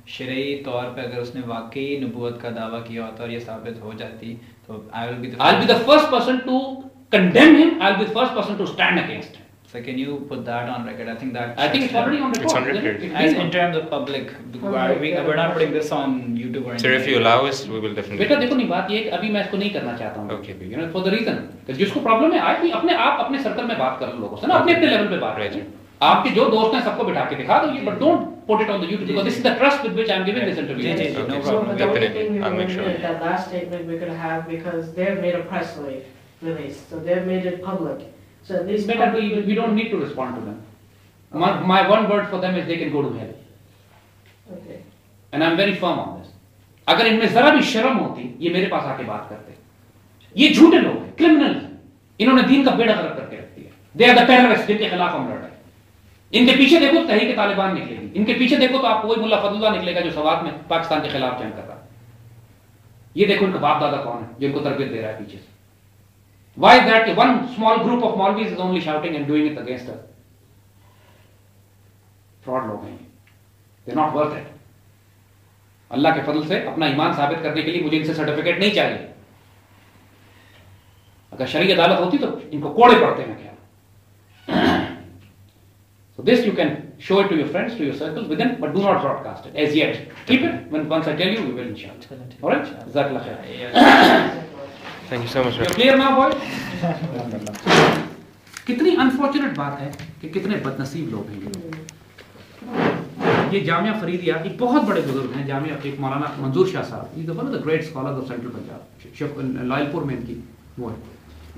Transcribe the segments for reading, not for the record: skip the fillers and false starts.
शरई तौर पे अगर उसने वाकई नबूवत का दावा किया होता और ये साबित हो जाती तो I'll be the first person to condemn him. I'll be the first person to stand against him. So can you put that on record? I think it's already on record. It's on record. As in terms of public, we're not putting this on YouTube or anything. Sir, if you allow us, we will definitely. बेटा देखो नहीं बात ये कि अभी मैं इसको नहीं करना चाहता हूँ. Okay. You know, for the reason कि जिसको प्रॉब्लम है आज भी अपने सर्कल में बात कर लो लोगों से ना, अपने लेवल पे बात करें. आपके जो दोस्त हैं सबको बिठा के दिखा दो ये, but don't put it on the YouTube because this is the trust with which I am giving this interview. No problem. Definitely, I'll make sure. That last statement we could have because they've made a press release, so they've made it public. So at least better we don't need to respond to them. My one word for them is they can go to hell. Okay. And I'm very firm on this. अगर इनमें जरा भी शर्म होती ये मेरे पास आके बात करते. ये झूठे लोग हैं, क्रिमिनल हैं. इन्होंने दीन का बेड़ा गर्क करके रख दिया. They are the terrorists जिनके खिलाफ हम लड़ रहे हैं. इनके पीछे देखो तो तहरीक तालिबान निकलेगी. इनके पीछे देखो तो आपको वही मुल्ला फजलुल्लाह निकलेगा जो सवात में पाकिस्तान के खिलाफ जंग कर रहा है. ये देखो इनका बाप दादा कौन है जिनको तरबियत दे रहा है पीछे से. Why is that one small group of Maulvis is only shouting and doing it against us? Fraud लोग हैं. They're not worth it. अल्लाह के फजल से अपना ईमान साबित करने के लिए मुझे इनसे सर्टिफिकेट नहीं चाहिए. अगर शरई अदालत होती तो इनको कोड़े पड़ते हैं क्या. So this you can show it to your friends, to your circles within, but do not broadcast it as yet. Keep it. Once I tell you, we will inshallah. All right? Jazakallah khair. Thank you so much. You're clear now, boys? कितनी unfortunate बात है कि कितने बदनसीब लोग हैं ये जामिया फरीदिया एक बहुत बड़े बुजुर्ग हैं जामिया एक मौलाना मंजूर शाह साहब is one of the great scholars of central Punjab Lyallpur में इनकी वो है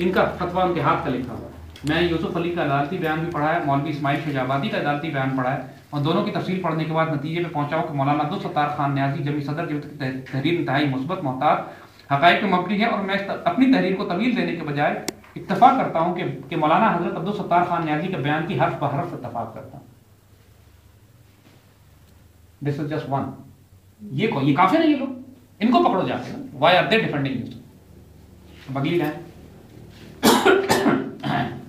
इनका फतवा उनके हाथ का लिखा हुआ मैं यूसुफ अली का अदालती बयान भी पढ़ा है मौलवी इस्माइल शहजाबादी का अदालती बयान पढ़ा है और दोनों की तफसील पढ़ने के बाद नतीजे पे पहुंचा हूं कि मौलाना अब्दुल सत्तार खान न्याजी जमी सदर की तहरीर इंतहाई मुस्बत मोहताज हकायक पे मबनी है और मैं अपनी तहरीर को तवील देने के बजाय इत्तफाक करता हूं कि मौलाना हजरत अब्दुल सत्तार खान न्याजी के बयान की हर्फ ब हर्फ इत्तफाक करता हूं. This is just one. ये काफिर है ये लोग इनको पकड़ो जाके. Why are they defending this. अगली लाइन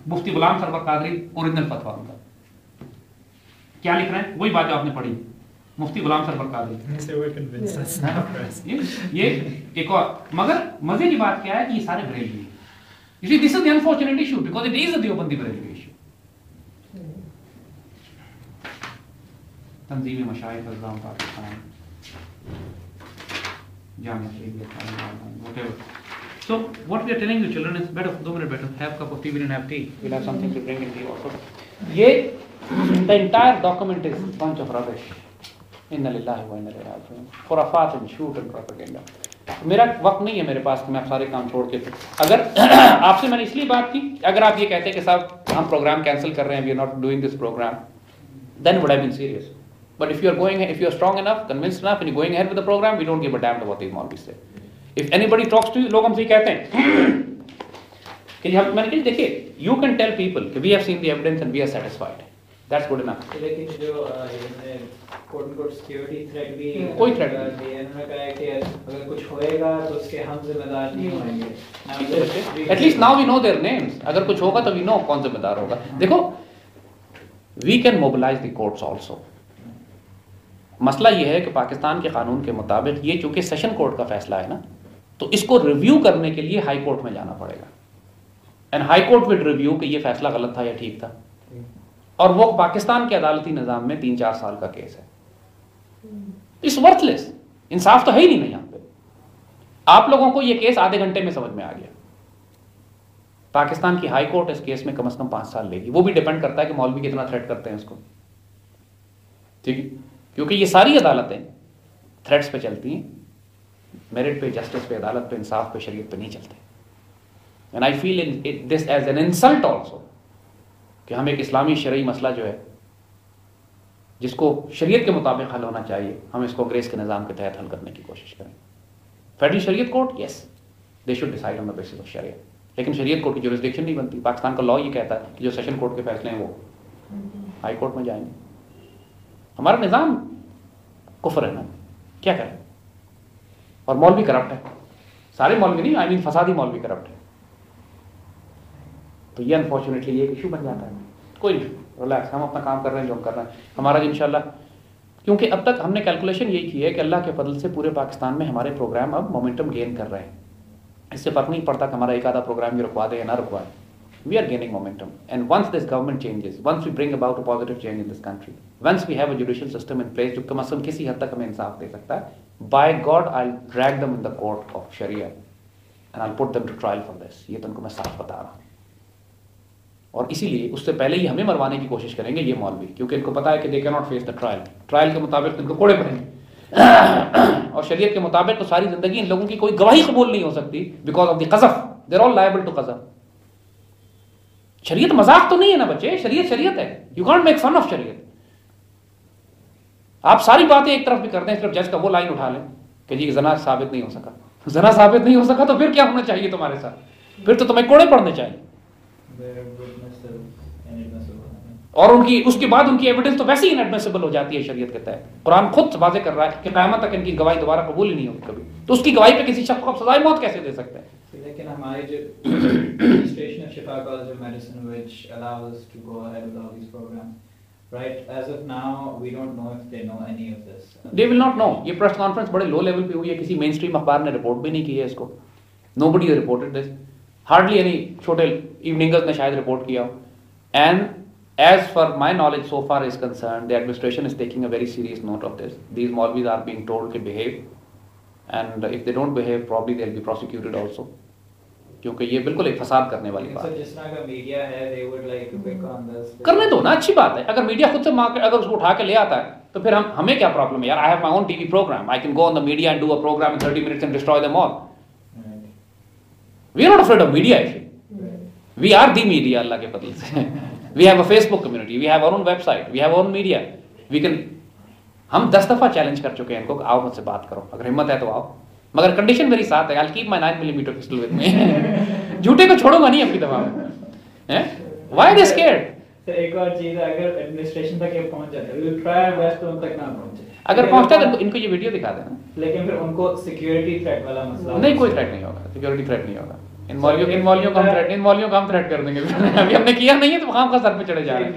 मुफ्ती गुलाम सरवर कादरी ओरिजिनल फतवा उनका क्या लिख रहे हैं वही बात जो आपने पढ़ी. मुफ्ती गुलाम सरवर कादरी ये एक और मगर मजे की बात क्या है कि ये सारे Barelvi. You see, this is the unfortunate issue because it is a Deobandi Barelvi issue. तंजीम मशाइख अज़्ज़ाम पाकिस्तान जामिया शरीयत whatever. So what we are telling you children is better 2 minutes better have cup of tea we didn't have tea we'll have something to drink in tea also. ये the entire document is bunch of rubbish. Inna lillahi wa inna ilaihi raji'un. खुराफात and shoot and propaganda. मेरा वक्त नहीं है मेरे पास कि मैं सारे काम छोड़ के अगर आपसे मैंने इसलिए बात की अगर आप ये कहते हैं कि साहब हम प्रोग्राम कैंसिल कर रहे हैं we are not doing this program then would have been serious but if you are going if you are strong enough convinced enough and you going ahead with the program we don't give a damn about the मौलवी से. If anybody talks to you लोग हमसे कहते हैं कि हम मैंने कहा देखिए यू कैन टेल पीपल कि we have seen the evidence and we are satisfied that's good enough. लेकिन जो कोर्ट सिक्योरिटी थ्रेट भी कोई थ्रेट नहीं है. उन्होंने कहा है कि अगर कुछ होएगा तो उसके हम जिम्मेदार नहीं होंगे. At least now we know their names. अगर कुछ होगा तो वी नो कौन जिम्मेदार होगा. देखो we can mobilise the courts also. मसला ये है कि पाकिस्तान के कानून के मुताबिक ये चूंकि सेशन कोर्ट का फैसला है ना तो इसको रिव्यू करने के लिए हाई कोर्ट में जाना पड़ेगा and high court will review कि ये फैसला गलत था या ठीक था और वो पाकिस्तान के अदालती निजाम में 3-4 साल का केस है. It's worthless. इंसाफ तो है ही नहीं यहाँ पे. आप लोगों को ये केस आधे घंटे में समझ में आ गया. पाकिस्तान की हाई कोर्ट इस केस में कम से कम 5 साल लेगी. वो भी डिपेंड करता है कि मौलवी कितना थ्रेट करते हैं उसको. ठीक है क्योंकि ये सारी अदालतें थ्रेट्स पे चलती हैं. मेरिट पे जस्टिस पे अदालत पे इंसाफ पे शरीयत पे नहीं चलते. And I feel this as an insult also कि हम एक इस्लामी शरई मसला जो है जिसको शरीयत के मुताबिक हल होना चाहिए हम इसको अंग्रेज के निज़ाम के तहत हल करने की कोशिश करें. फेडरल शरीयत court yes they should decide on the basis of शरीयत. लेकिन शरीयत कोर्ट की जुरिस्डिक्शन नहीं बनती. पाकिस्तान का लॉ ये कहता है कि जो सेशन कोर्ट के फैसले हैं वो हाई कोर्ट में जाएंगे. हमारा निज़ाम कुफर है ना क्या करें. और मौलवी करप्ट है. सारे मौलवी नहीं आई मीन फसादी मौलवी करप्ट है. तो ये अनफॉर्चुनेटली ये इशू बन जाता है. कोई नहीं रिलैक्स हम अपना काम कर रहे हैं जो हम कर रहे हैं. हमारा इंशाल्लाह क्योंकि अब तक हमने कैलकुलेशन यही की है कि अल्लाह के फजल से पूरे पाकिस्तान में हमारे प्रोग्राम अब मोमेंटम गेन कर रहे हैं। इससे फ़र्क नहीं पड़ता कि हमारा एक आधा प्रोग्राम ये रुकवा दे या ना रुकवाए, we are gaining momentum. And once this government changes, once we bring about a positive change in this country, once we have a judicial system in place जो कम अज़ कम किसी हद तक हमें इंसाफ दे सकता है, by God I will drag them in the court of शरिया and I will put them to trial for this. ये तो उनको मैं साफ बता रहा हूँ। और इसीलिए उससे पहले ही हमें मरवाने की कोशिश करेंगे ये मौलवी, क्योंकि इनको पता है कि they can not face the trial. Trial के मुताबिक इनको कोड़े पड़ेंगे और शरीयत के मुताबिक तो सारी जिंदगी इन लोगों की कोई गवाही कबूल नहीं हो सकती बिकॉज ऑफ द क़ज़फ़। They are all liable to क़ज़फ़। शरीयत मजाक तो नहीं है ना बच्चे, शरीयत शरीयत है। You can't make fun of शरीयत। आप सारी बातें एक तरफ भी करते हैं, सिर्फ जज का वो लाइन उठा लें कि जी ज़ना साबित नहीं हो सका। ज़ना साबित नहीं हो सका तो फिर क्या होना चाहिए तुम्हारे साथ? फिर तो तुम्हें कोड़े पड़ने चाहिए। और उनकी उसके बाद उनकी एविडेंस तो वैसे ही इनएडमिसिबल हो जाती है शरीयत के तहत। कुरान खुद वाज़ेह कर रहा है कि क़यामत तक इनकी गवाही दोबारा कबूल ही नहीं होगी कभी। तो उसकी गवाही पे किसी शख्स को सज़ाए मौत कैसे दे सकते हैं? लेकिन हमारी जो registration of Shifa college of medicine which allows us to go ahead with all these programs, right, as of now we don't know if they know any of this. They will not know. ये press conference बड़े low level पे हुई है, किसी main stream अखबार ने report भी नहीं की है इसको। Nobody has reported this, hardly any छोटे इवनिंगर्स ने शायद रिपोर्ट किया हो। And as far my knowledge so far is concerned, the administration is taking a very serious note of this. These Maulvis are being told to behave, and if they don't behave, probably they'll be prosecuted also. क्योंकि ये बिल्कुल एक फसाद करने वाली बात है। जिस तरह का मीडिया है, they would like to pick on this. करने दो ना, अच्छी बात है। अगर मीडिया खुद से अगर उसको उठा के ले आता है तो फिर हमें क्या प्रॉब्लम है यार? I have my own TV program. I can go on the media and do a program in 30 minutes and destroy them all. We are not afraid of media actually. We are the media, अल्लाह के फजल से। We have a Facebook community, we have our own website, we have our own media. We can, हम 10 दफा challenge कर चुके हैं इनको, आओ मुझसे बात करो, अगर हिम्मत है तो आओ, मगर कंडीशन मेरी साथ है, I'll keep my 9mm pistol with me. झूठे को छोड़ूंगा नहीं अपनी दवा में। Why are they scared? तो एक और चीज है, अगर एडमिनिस्ट्रेशन तक ये पहुंच जाते हैं, we will try our best उन तक ना पहुंचे। अगर पहुंचता है तो इनको ये वीडियो दिखा देना। लेकिन फिर उनको सिक्योरिटी थ्रेट वाला मसला नहीं, कोई थ्रेट नहीं होगा, सिक्योरिटी थ्रेट नहीं होगा। इन मौलियों का हम थ्रेट कर देंगे। अभी हमने किया नहीं है तो खाम का सर पे चढ़े जा रहे हैं।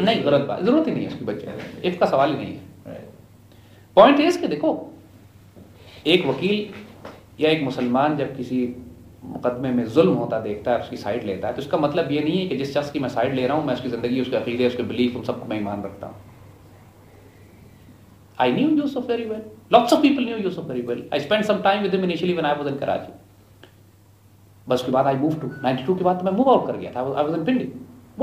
नहीं, जरूरत ही नहीं है उसकी बच्चे, इफ का सवाल ही नहीं है। पॉइंट इज कि देखो, एक वकील या एक मुसलमान जब किसी मुकदमे में जुल्म होता देखता है, उसकी साइड लेता है, तो इसका मतलब ये नहीं है कि जिस शख्स की मैं साइड ले रहा हूँ मैं उसकी जिंदगी, उसके अकीदे, उसके बिलीफ, उन सबको मैं ईमान रखता हूँ। I knew Yusuf very well. Lots of people knew Yusuf very well. I spent some time with him initially when I was in Karachi. बस उसके बाद I moved to 92 के बाद तो मैं मूव आउट कर गया था। I was in Pindi.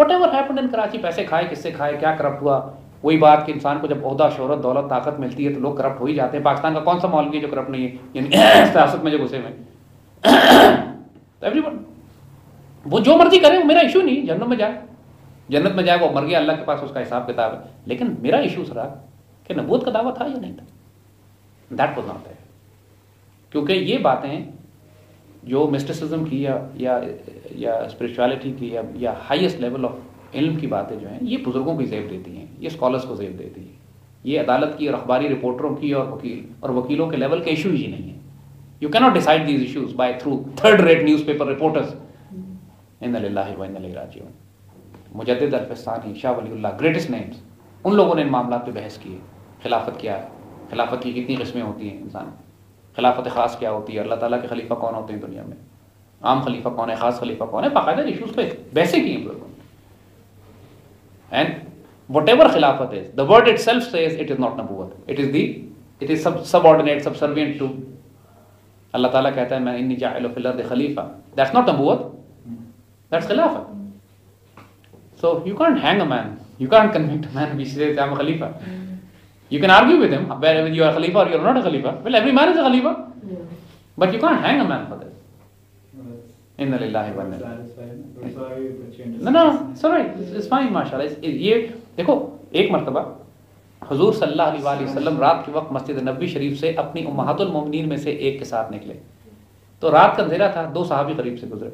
Whatever happened in Karachi, पैसे खाए किससे खाए, क्या करप्ट हुआ, वही बात कि इंसान को जब ओहदा, शोहरत, दौलत, ताकत मिलती है तो लोग करप्ट हो ही जाते हैं। पाकिस्तान का कौन सा मौलवी है जो करप्ट नहीं है, यानी सियासत में जो घुसे हुए। तो एवरीवन वो जो मर्जी करे, वो मेरा इशू नहीं। जन्नत में जाए वो मर गया, अल्लाह के पास उसका हिसाब किताब है। लेकिन मेरा इशू सरा कि नबूवत का दावा था या नहीं था, दैट वाज नॉट देयर। क्योंकि ये बातें जो मिस्टिसिज्म की या स्पिरिचुअलिटी की या हाईएस्ट लेवल ऑफ इल्म की बातें जो हैं, ये बुजुर्गों की ज़ेब देती हैं, ये स्कॉलर्स को ज़ेब देती है, ये अदालत की और अखबारी रिपोर्टरों की और वकीलों के लेवल के इशू ही नहीं है। You cannot decide these issues by through third rate newspaper reporters. इन्ना लिल्लाहि व इन्ना इलैहि राजिऊन। मुजद्दिद अल-फ़िस्तानी, शाह वलीउल्लाह, ग्रेटेस्ट नेम्स, उन लोगों ने इन मामलों पे बहस की है। खिलाफत क्या है, खिलाफत की कितनी किस्में होती हैं, इंसान खिलाफत ख़ास क्या होती है, अल्लाह ताला के खलीफा कौन होते हैं दुनिया में, आम खलीफा कौन है, ख़ास खलीफा कौन है, बाकायदा इशूज़ पे बहसें की हैं लोगों ने। एंड व्हाटएवर खिलाफत is, the word itself says it is not नबूवत, it is subordinate, subservient to. अल्लाह ताला कहता है मैं इन्नी जाइलु फिल अर्दि खलीफा, दैट्स नॉट नबूवत, दैट्स खिलाफत। So you can't hang a man, you can't convict a man which says I'm a khalifa. You can argue with him whether you are a khalifa or you are not a khalifa. Well, every man is a khalifa, but you can't hang a man for this. Inna lillahi wa inna ilaihi. No, it's all right. It's fine, mashallah. ये देखो, एक मर्तबा हुजूर सल्लल्लाहु अलैहि वसल्लम रात के वक्त मस्जिद नबवी शरीफ से अपनी उम्महातुल मोमिनीन में से एक के साथ निकले। तो रात का अंधेरा था, दो सहाबी करीब से गुजरे।